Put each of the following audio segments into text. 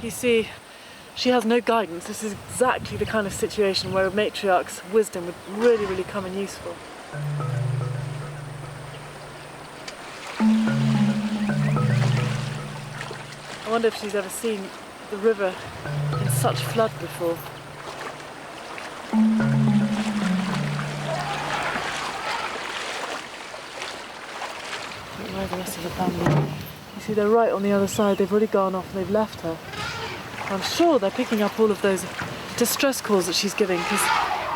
You see, she has no guidance. This is exactly the kind of situation where a matriarch's wisdom would really, really come in useful. I wonder if she's ever seen the river in such flood before. Where are the rest of the family? You see, they're right on the other side. They've already gone off and they've left her. I'm sure they're picking up all of those distress calls that she's giving because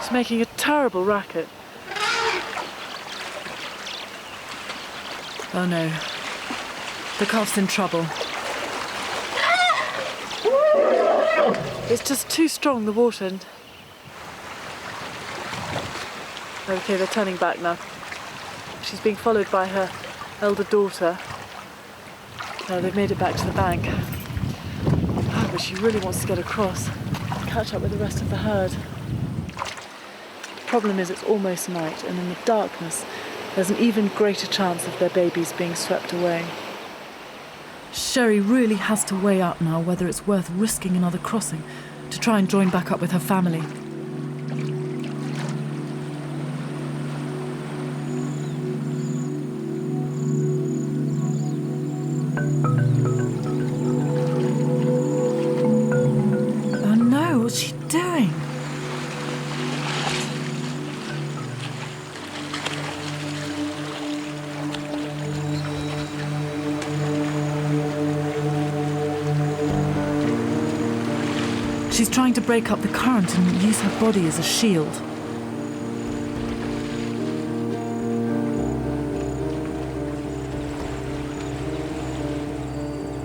she's making a terrible racket. Oh no, the calf's in trouble. It's just too strong, the water. Okay, they're turning back now. She's being followed by her elder daughter. No, they've made it back to the bank. Oh, but she really wants to get across, catch up with the rest of the herd. The problem is it's almost night, and in the darkness, there's an even greater chance of their babies being swept away. Sherry really has to weigh up now whether it's worth risking another crossing to try and join back up with her family. Oh no, what's she doing? She's trying to break up the current and use her body as a shield.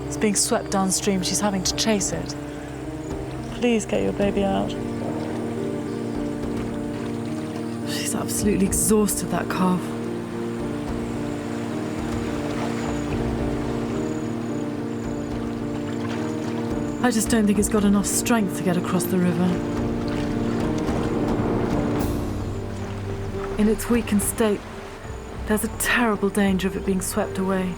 It's being swept downstream. She's having to chase it. Please get your baby out. She's absolutely exhausted, that calf. I just don't think it's got enough strength to get across the river. In its weakened state, there's a terrible danger of it being swept away.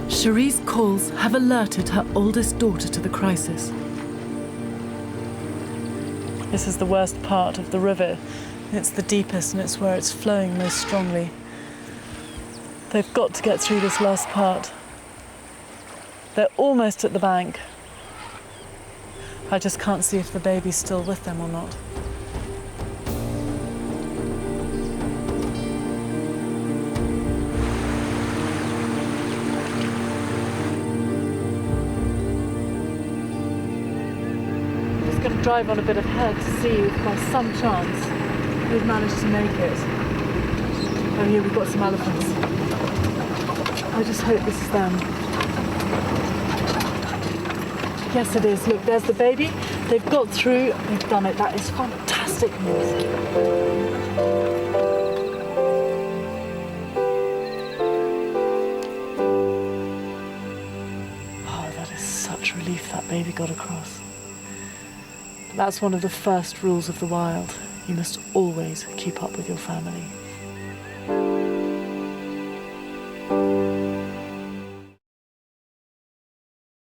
Cherie's calls have alerted her oldest daughter to the crisis. This is the worst part of the river. It's the deepest and it's where it's flowing most strongly. They've got to get through this last part. They're almost at the bank. I just can't see if the baby's still with them or not. Going to drive on a bit of head to see if by some chance we've managed to make it. Oh, here we've got some elephants. I just hope this is them. Yes, it is. Look, there's the baby. They've got through. They've done it. That is fantastic news. Oh, that is such relief that baby got across. That's one of the first rules of the wild. You must always keep up with your family.